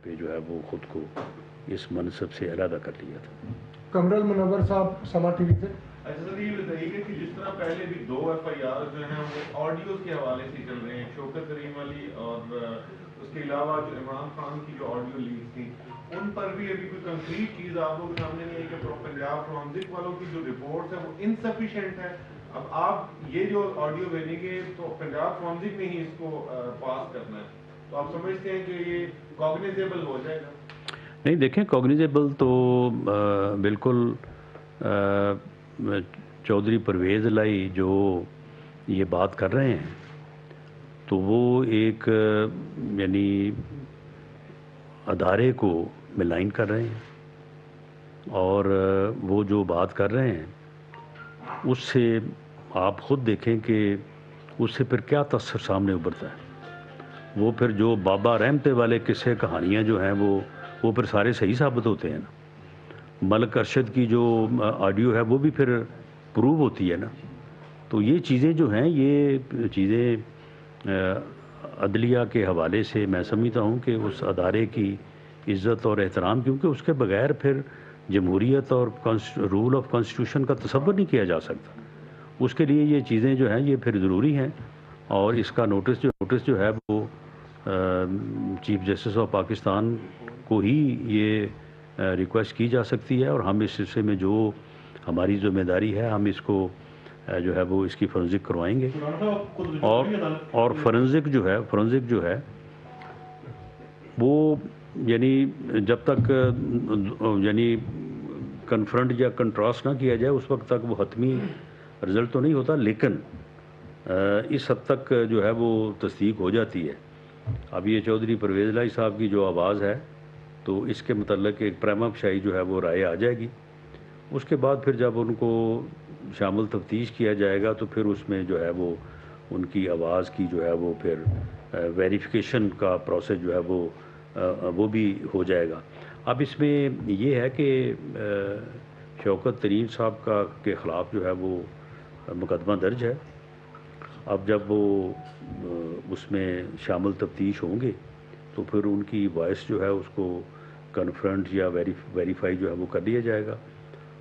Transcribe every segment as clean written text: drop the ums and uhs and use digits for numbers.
پہ جو ہے وہ خود کو اس منصب سے علیحدہ کر لیا تھا۔ کمرل منور صاحب سما ٹی وی سے۔ اچھا سر، یہ بتائیے کہ جس طرح پہلے بھی 2 FIR جو ہیں وہ آڈیوز کے حوالے سے چل رہے ہیں، شوکت کریم والی اور اس کے علاوہ جو عمران خان کی جو آڈیو لیک تھی، ان پر بھی ابھی کوئی کنکریٹ چیز آپ لوگ کے سامنے نہیں ہے کہ پنجاب فرانزک والوں کی جو رپورٹس ہیں وہ انسفیشینٹ ہے؟ اب آپ یہ جو آڈیو بھیجیں گے تو پنجاب فرانزک نے ہی اس کو پاس کرنا ہے، تو آپ سمجھتے ہیں کہ یہ کوگنیزیبل ہو جائے گا؟ نہیں دیکھیں، کوگنیزیبل تو بالکل چودھری پرویز الہی جو یہ بات کر رہے ہیں تو وہ ایک یعنی ادارے کو ملائن کر رہے ہیں، اور وہ جو بات کر رہے ہیں اس سے آپ خود دیکھیں کہ اس سے پھر کیا تصور سامنے ابھرتا ہے۔ وہ پھر جو بابا رحمتے والے قصے کہانیاں جو ہیں وہ پھر سارے صحیح ثابت ہوتے ہیں نا۔ ملک ارشد کی جو آڈیو ہے وہ بھی پھر پروو ہوتی ہے نا۔ تو یہ چیزیں جو ہیں، یہ چیزیں عدلیہ کے حوالے سے میں سمجھتا ہوں کہ اس ادارے کی عزت اور احترام، کیونکہ اس کے بغیر پھر جمہوریت اور رول آف کانسٹیٹیوشن کا تصور نہیں کیا جا سکتا۔ اس کے لیے یہ چیزیں جو ہیں یہ پھر ضروری ہیں، اور اس کا نوٹس جو ہے وہ چیف جسٹس آف پاکستان کو ہی یہ ریکویسٹ کی جا سکتی ہے، اور ہم اس سلسلے میں جو ہماری ذمہ داری ہے ہم اس کو جو ہے وہ اس کی فورنزک کروائیں گے، اور فورنزک جو ہے وہ یعنی جب تک یعنی کنفرنٹ یا کنٹراسٹ نہ کیا جائے اس وقت تک وہ حتمی رزلٹ تو نہیں ہوتا، لیکن اس حد تک جو ہے وہ تصدیق ہو جاتی ہے۔ اب یہ چودھری پرویز الہی صاحب کی جو آواز ہے تو اس کے متعلق ایک پریما فشائی جو ہے وہ رائے آ جائے گی۔ اس کے بعد پھر جب ان کو شامل تفتیش کیا جائے گا تو پھر اس میں جو ہے وہ ان کی آواز کی جو ہے وہ پھر ویریفیکیشن کا پروسیس جو ہے وہ بھی ہو جائے گا۔ اب اس میں یہ ہے کہ شوکت ترین صاحب کے خلاف جو ہے وہ مقدمہ درج ہے۔ اب جب وہ اس میں شامل تفتیش ہوں گے تو پھر ان کی وائس جو ہے اس کو کنفرنٹ یا ویریفائی جو ہے وہ کر لیا جائے گا،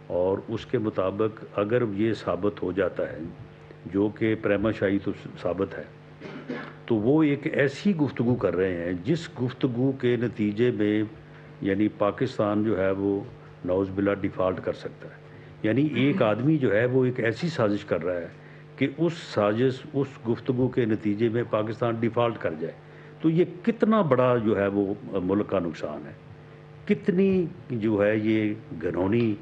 اور اس کے مطابق اگر یہ ثابت ہو جاتا ہے، جو کہ پریما شائی تو ثابت ہے، تو وہ ایک ایسی گفتگو کر رہے ہیں جس گفتگو کے نتیجے میں یعنی پاکستان جو ہے وہ نعوذ باللہ ڈیفالٹ کر سکتا ہے۔ یعنی ایک آدمی جو ہے وہ ایک ایسی سازش کر رہا ہے کہ اس گفتگو کے نتیجے میں پاکستان ڈیفالٹ کر جائے، تو یہ کتنا بڑا جو ہے وہ ملک کا نقصان ہے، کتنی جو ہے یہ گھنونی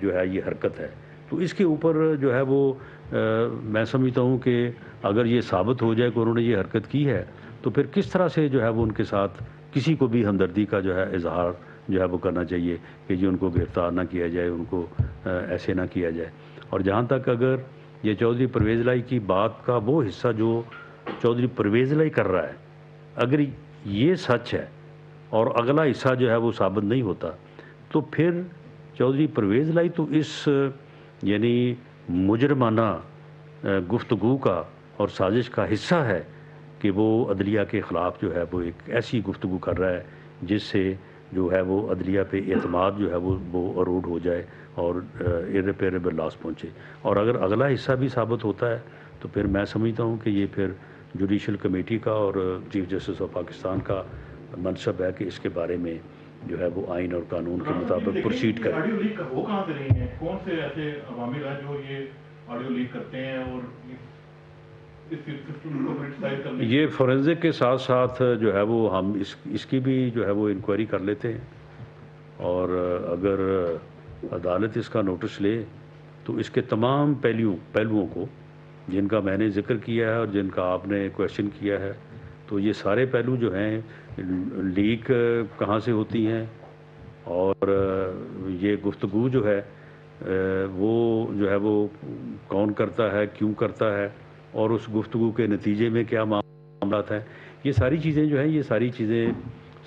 جو ہے یہ حرکت ہے۔ تو اس کے اوپر جو ہے وہ میں سمجھتا ہوں کہ اگر یہ ثابت ہو جائے کہ انہوں نے یہ حرکت کی ہے تو پھر کس طرح سے جو ہے وہ ان کے ساتھ کسی کو بھی ہمدردی کا جو ہے اظہار جو ہے وہ کرنا چاہیے کہ ان کو گرفتار نہ کیا جائے، ان کو ایسے نہ کیا جائے۔ اور جہاں تک اگر یہ چودھری پرویز الہی کی بات کا وہ حصہ جو چودھری پرویز الہی کر رہا ہے، اگر یہ سچ ہے اور اگلا حصہ جو ہے وہ ثابت نہیں ہوتا تو پھر چودھری پرویز الہی تو اس یعنی مجرمانہ گفتگو کا اور سازش کا حصہ ہے کہ وہ عدلیہ کے خلاف جو ہے وہ ایک ایسی گفتگو کر رہا ہے جس سے جو ہے وہ عدلیہ پہ اعتماد جو ہے وہ اروڈ ہو جائے اور irreparable لاس پہنچے۔ اور اگر اگلا حصہ بھی ثابت ہوتا ہے تو پھر میں سمجھتا ہوں کہ یہ پھر جوڈیشل کمیٹی کا اور چیف جسٹس آف پاکستان کا منصب ہے کہ اس کے بارے میں جو ہے وہ آئین اور قانون کے مطابق پروسیڈ کریں۔ آڈیو لیک ہو کہاں سے رہی ہیں؟ کون سے ایسے عوامل ہیں جو یہ آڈیو لیک کرتے ہیں اور اس سسٹم کو کرٹیسائز کرنے؟ یہ فورنزک کے ساتھ ساتھ جو ہے وہ ہم اس کی بھی جو ہے وہ انکوائری کر لیتے ہیں، اور اگر عدالت اس کا نوٹس لے تو اس کے تمام پہلوؤں کو جن کا میں نے ذکر کیا ہے اور جن کا آپ نے کویشچن کیا ہے، تو یہ سارے پہلو جو ہیں، لیک کہاں سے ہوتی ہیں اور یہ گفتگو جو ہے وہ جو ہے وہ کون کرتا ہے، کیوں کرتا ہے، اور اس گفتگو کے نتیجے میں کیا معاملات ہیں، یہ ساری چیزیں جو ہیں یہ ساری چیزیں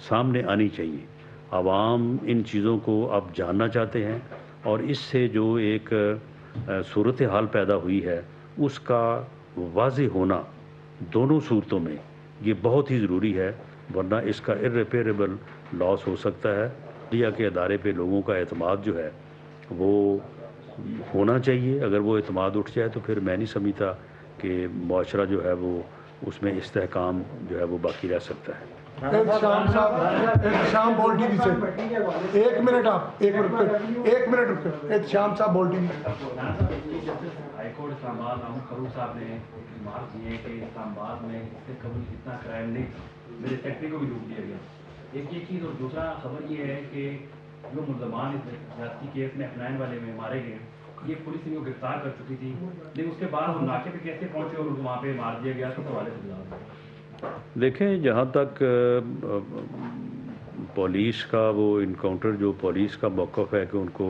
سامنے آنی چاہیے۔ عوام ان چیزوں کو اب جاننا چاہتے ہیں، اور اس سے جو ایک صورتحال پیدا ہوئی ہے اس کا واضح ہونا دونوں صورتوں میں یہ بہت ہی ضروری ہے ورنہ اس کا irreparable لاس ہو سکتا ہے. میڈیا کے ادارے پہ لوگوں کا اعتماد جو ہے وہ ہونا چاہیے. اگر وہ اعتماد اٹھ جائے تو پھر میں نہیں سمجھتا کہ معاشرہ جو ہے وہ اس میں استحکام جو ہے وہ باقی رہ سکتا ہے. احتشام صاحب، احتشام بول ٹی وی سے ایک منٹ، آپ ایک منٹ رکے. احتشام صاحب بول ٹی وی. ہائی کورٹ اسلام آباد محمد فاروق صاحب نے ریمارک دیے کہ اسلام آباد میں اس سے قبل اتنا کرائم نہیں تھا، میرے سیکٹری کو بھی روک دیا گیا. ایک یہ چیز، اور دوسرا خبر یہ ہے کہ جو ملزمان اس زیادتی کیس میں اپنائن والے میں مارے گئے، یہ پولیس نے وہ گرفتار کر چکی تھی، لیکن اس کے بعد وہ ناکے پہ کیسے پہنچے اور وہاں پہ مار دیا گیا. اس حوالے سے دیکھیں، جہاں تک پولیس کا وہ انکاؤنٹر، جو پولیس کا موقف ہے کہ ان کو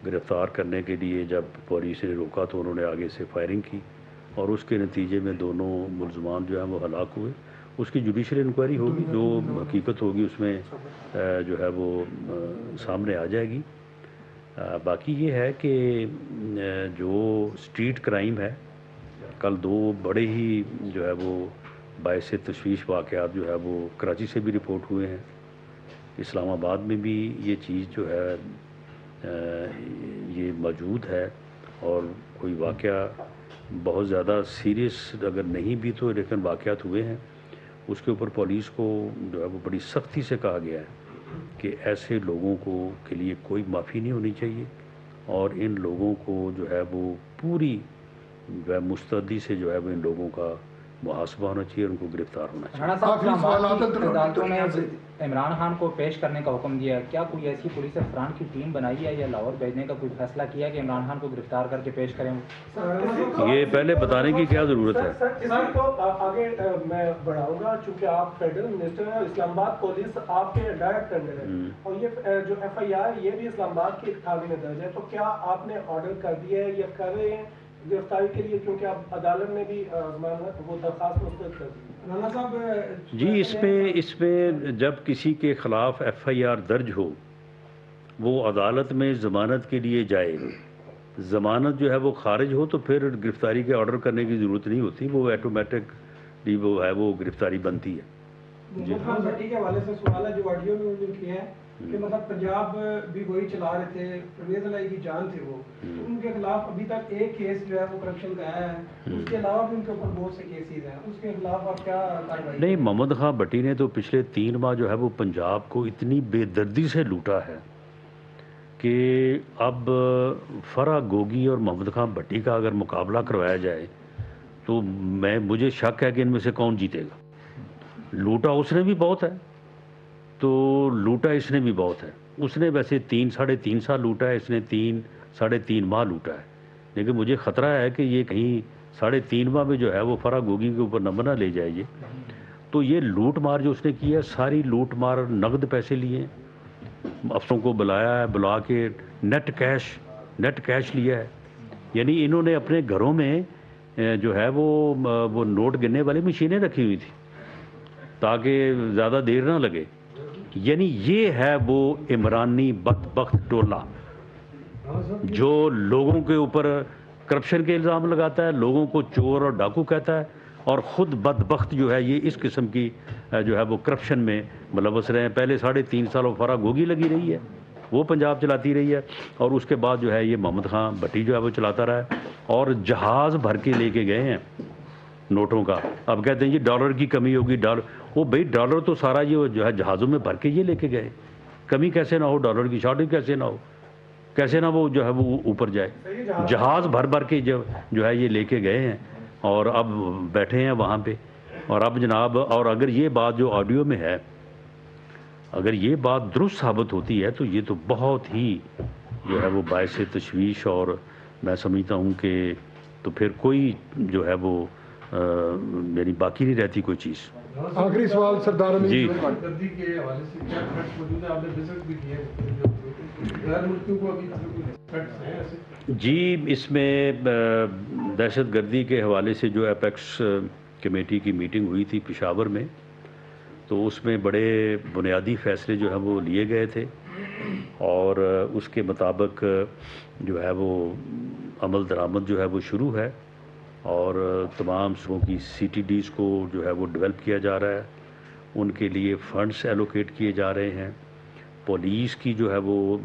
گرفتار کرنے کے لیے جب پولیس نے روکا تو انہوں نے آگے سے فائرنگ کی اور اس کے نتیجے میں دونوں ملزمان جو ہیں وہ ہلاک ہوئے. اس کی جوڈیشل انکوائری ہوگی، جو حقیقت ہوگی اس میں جو ہے وہ سامنے آ جائے گی. باقی یہ ہے کہ جو اسٹریٹ کرائم ہے، کل دو بڑے ہی جو ہے وہ باعث تشویش واقعات جو ہے وہ کراچی سے بھی رپورٹ ہوئے ہیں. اسلام آباد میں بھی یہ چیز جو ہے یہ موجود ہے، اور کوئی واقعہ بہت زیادہ سیریس اگر نہیں بھی تو لیکن واقعات ہوئے ہیں. اس کے اوپر پولیس کو جو ہے وہ بڑی سختی سے کہا گیا ہے کہ ایسے لوگوں کے لیے کوئی معافی نہیں ہونی چاہیے، اور ان لوگوں کو جو ہے وہ پوری جو ہے مستعدی سے جو ہے وہ ان لوگوں کا محاسبہ ہونا چاہیے، ان کو گرفتار ہونا چاہیے. رانا صاحب، اسلام آباد کی عدالتوں نے عمران خان کو پیش کرنے کا حکم دیا ہے. کیا کوئی ایسی پولیس افسران کی ٹیم بنائی ہے یا لاہور بھیجنے کا کوئی فیصلہ کیا ہے کہ عمران خان کو گرفتار کر کے پیش کریں؟ یہ پہلے بتانے کی کیا ضرورت ہے؟ سر کو آگے میں بڑھاؤں گا، چونکہ آپ فیڈرل منسٹر ہیں، اسلام آباد پولیس آپ کے ڈائریکٹ انڈر ہے، اور یہ جو ایف آئی آر یہ بھی اسلام آباد کی تھانے میں درج ہے. تو کیا آپ نے آرڈر کر دیا ہے یا کر رہے ہیں گرفتاری کے لیے، کیونکہ اب عدالت نے بھی وہ درخواست مسترد کر دی؟ رانا صاحب جی، اس میں جب کسی کے خلاف ایف آئی آر درج ہو، وہ عدالت میں ضمانت کے لیے جائے، ضمانت جو ہے وہ خارج ہو تو پھر گرفتاری کے آرڈر کرنے کی ضرورت نہیں ہوتی، وہ ایٹومیٹک وہ ہے وہ گرفتاری بنتی ہے. محمد بھٹی کے حوالے سے سوال ہے، جو آڈیو میں انہوں نے کیا ہے کہ مطلب پنجاب بھی وہی چلا رہے تھے، پرویز علائی کی جان تھے وہ، تو ان کے خلاف ابھی تک ایک کیس جو ہے وہ کرپشن کا ہے، اس کے علاوہ بھی ان کے اوپر بہت سے کیسز ہیں، اس کے خلاف آپ کیا کارروائی؟ نہیں، محمد خان بٹی نے تو پچھلے 3 ماہ جو ہے وہ پنجاب کو اتنی بے دردی سے لوٹا ہے کہ اب فرح گوگی اور محمد خان بٹی کا اگر مقابلہ کروایا جائے تو مجھے شک ہے کہ ان میں سے کون جیتے گا. لوٹا اس نے بھی بہت ہے، تو لوٹا اس نے بھی بہت ہے. اس نے ویسے 3-3.5 سال لوٹا ہے، اس نے 3-3.5 ماہ لوٹا ہے، لیکن مجھے خطرہ ہے کہ یہ کہیں 3.5 ماہ میں جو ہے وہ فرح گوگی کے اوپر نمبر نہ لے جائے. تو یہ لوٹ مار جو اس نے کی ہے، ساری لوٹ مار نقد پیسے لیے، افسروں کو بلایا ہے، بلا کے نیٹ کیش لیا ہے. یعنی انہوں نے اپنے گھروں میں جو ہے وہ نوٹ گننے والی مشینیں رکھی ہوئی تھی تاکہ زیادہ دیر نہ لگے. یعنی یہ ہے وہ عمرانی بدبخت ٹولہ جو لوگوں کے اوپر کرپشن کے الزام لگاتا ہے، لوگوں کو چور اور ڈاکو کہتا ہے، اور خود بدبخت جو ہے یہ اس قسم کی جو ہے وہ کرپشن میں ملوث رہے ہیں. پہلے 3.5 سال وہ فرح گوگی لگی رہی ہے، وہ پنجاب چلاتی رہی ہے، اور اس کے بعد جو ہے یہ محمد خان بٹی جو ہے وہ چلاتا رہا ہے، اور جہاز بھر کے لے کے گئے ہیں نوٹوں کا. اب کہتے ہیں یہ ڈالر کی کمی ہوگی، وہ بھائی ڈالر تو سارا یہ جو ہے جہازوں میں بھر کے یہ لے کے گئے، کمی کیسے نہ ہو، ڈالر کی شارٹیج کیسے نہ ہو، کیسے نہ وہ جو ہے وہ اوپر جائے. جہاز بھر کے جو ہے یہ لے کے گئے ہیں، اور اب بیٹھے ہیں وہاں پہ. اور اب جناب، اور اگر یہ بات جو آڈیو میں ہے، اگر یہ بات درست ثابت ہوتی ہے تو یہ تو بہت ہی جو ہے وہ باعث تشویش، اور میں سمجھتا ہوں کہ تو پھر کوئی جو ہے وہ یعنی باقی نہیں رہتی کوئی چیز. آخری سوال سردار امین جی. گردی کے حوالے سے کیا تھریٹس موجود ہیں؟ آپ نے وزٹ بھی کیے غیر ملکیوں کو، ابھی کوئی تھریٹس ہیں ایسے؟ جی، اس میں دہشت گردی کے حوالے سے جو اپیکس کمیٹی کی میٹنگ ہوئی تھی پشاور میں، تو اس میں بڑے بنیادی فیصلے جو ہیں وہ لیے گئے تھے، اور اس کے مطابق جو ہے وہ عمل درآمد جو ہے وہ شروع ہے، اور تمام صوبوں کی CTDs کو جو ہے وہ ڈیولپ کیا جا رہا ہے، ان کے لیے فنڈز ایلوکیٹ کیے جا رہے ہیں. پولیس کی جو ہے وہ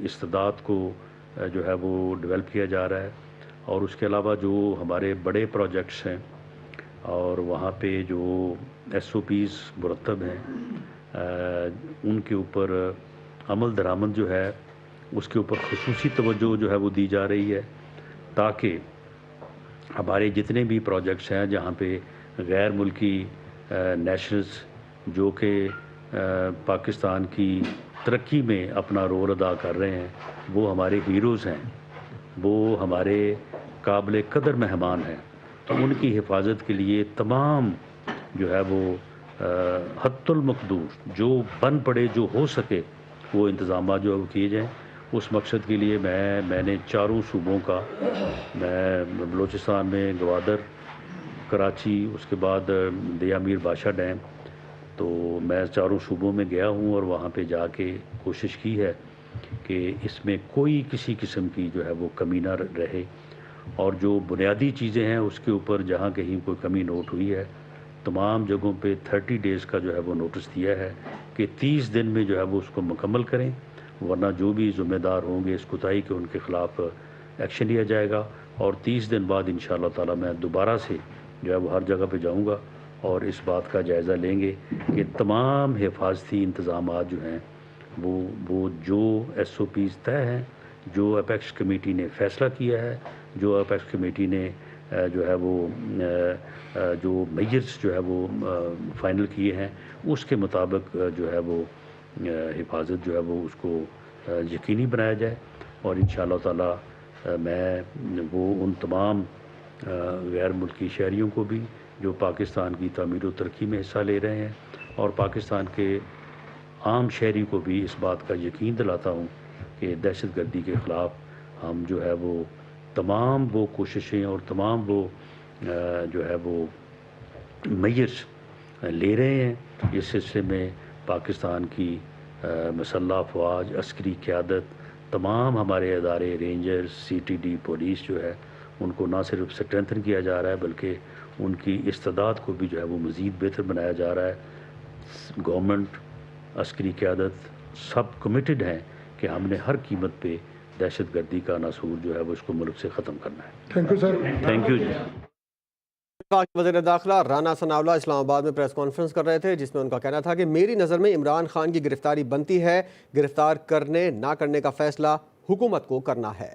استعداد کو جو ہے وہ ڈیولپ کیا جا رہا ہے. اور اس کے علاوہ جو ہمارے بڑے پروجیکٹس ہیں اور وہاں پہ جو ایس او پیز مرتب ہیں ان کے اوپر عمل درآمد جو ہے اس کے اوپر خصوصی توجہ جو ہے وہ دی جا رہی ہے، تاکہ ہمارے جتنے بھی پروجیکٹس ہیں جہاں پہ غیر ملکی نیشنلز جو کہ پاکستان کی ترقی میں اپنا رول ادا کر رہے ہیں، وہ ہمارے ہیروز ہیں، وہ ہمارے قابل قدر مہمان ہیں. تو ان کی حفاظت کے لیے تمام جو ہے وہ حد المقدور جو بن پڑے، جو ہو سکے، وہ انتظامات جو ہے وہ کیے جائیں. اس مقصد کے لیے میں نے چاروں صوبوں کا، میں بلوچستان میں گوادر، کراچی، اس کے بعد دیا میر بادشاہ ڈیم، تو میں چاروں صوبوں میں گیا ہوں اور وہاں پہ جا کے کوشش کی ہے کہ اس میں کوئی کسی قسم کی جو ہے وہ کمی نہ رہے. اور جو بنیادی چیزیں ہیں اس کے اوپر جہاں کہیں کوئی کمی نوٹ ہوئی ہے، تمام جگہوں پہ 30 ڈیز کا جو ہے وہ نوٹس دیا ہے کہ 30 دن میں جو ہے وہ اس کو مکمل کریں، ورنہ جو بھی ذمہ دار ہوں گے اس کوتاہی کے ان کے خلاف ایکشن لیا جائے گا. اور 30 دن بعد انشاءاللہ تعالی میں دوبارہ سے جو ہے وہ ہر جگہ پہ جاؤں گا اور اس بات کا جائزہ لیں گے کہ تمام حفاظتی انتظامات جو ہیں وہ جو ایس او پیز طے ہیں، جو اپیکس کمیٹی نے فیصلہ کیا ہے، جو اپیکس کمیٹی نے جو ہے وہ جو میجرز جو ہے وہ فائنل کیے ہیں، اس کے مطابق جو ہے وہ حفاظت جو ہے وہ اس کو یقینی بنایا جائے. اور انشاءاللہ تعالی میں وہ ان تمام غیر ملکی شہریوں کو بھی جو پاکستان کی تعمیر و ترقی میں حصہ لے رہے ہیں اور پاکستان کے عام شہری کو بھی اس بات کا یقین دلاتا ہوں کہ دہشت گردی کے خلاف ہم جو ہے وہ تمام وہ کوششیں اور تمام وہ جو ہے وہ میجرز لے رہے ہیں. اس سلسلے میں پاکستان کی مسلح افواج، عسکری قیادت، تمام ہمارے ادارے، Rangers, C T D, police جو ہے ان کو نہ صرف اسٹرینتھن کیا جا رہا ہے بلکہ ان کی استعداد کو بھی جو ہے وہ مزید بہتر بنایا جا رہا ہے. گورنمنٹ، عسکری قیادت سب کمیٹڈ ہیں کہ ہم نے ہر قیمت پہ دہشت گردی کا ناسور جو ہے وہ اس کو ملک سے ختم کرنا ہے. Thank you sir. Thank you جی. وزیر داخلہ رانا ثناءاللہ اسلام آباد میں پریس کانفرنس کر رہے تھے، جس میں ان کا کہنا تھا کہ میری نظر میں عمران خان کی گرفتاری بنتی ہے، گرفتار کرنے نہ کرنے کا فیصلہ حکومت کو کرنا ہے.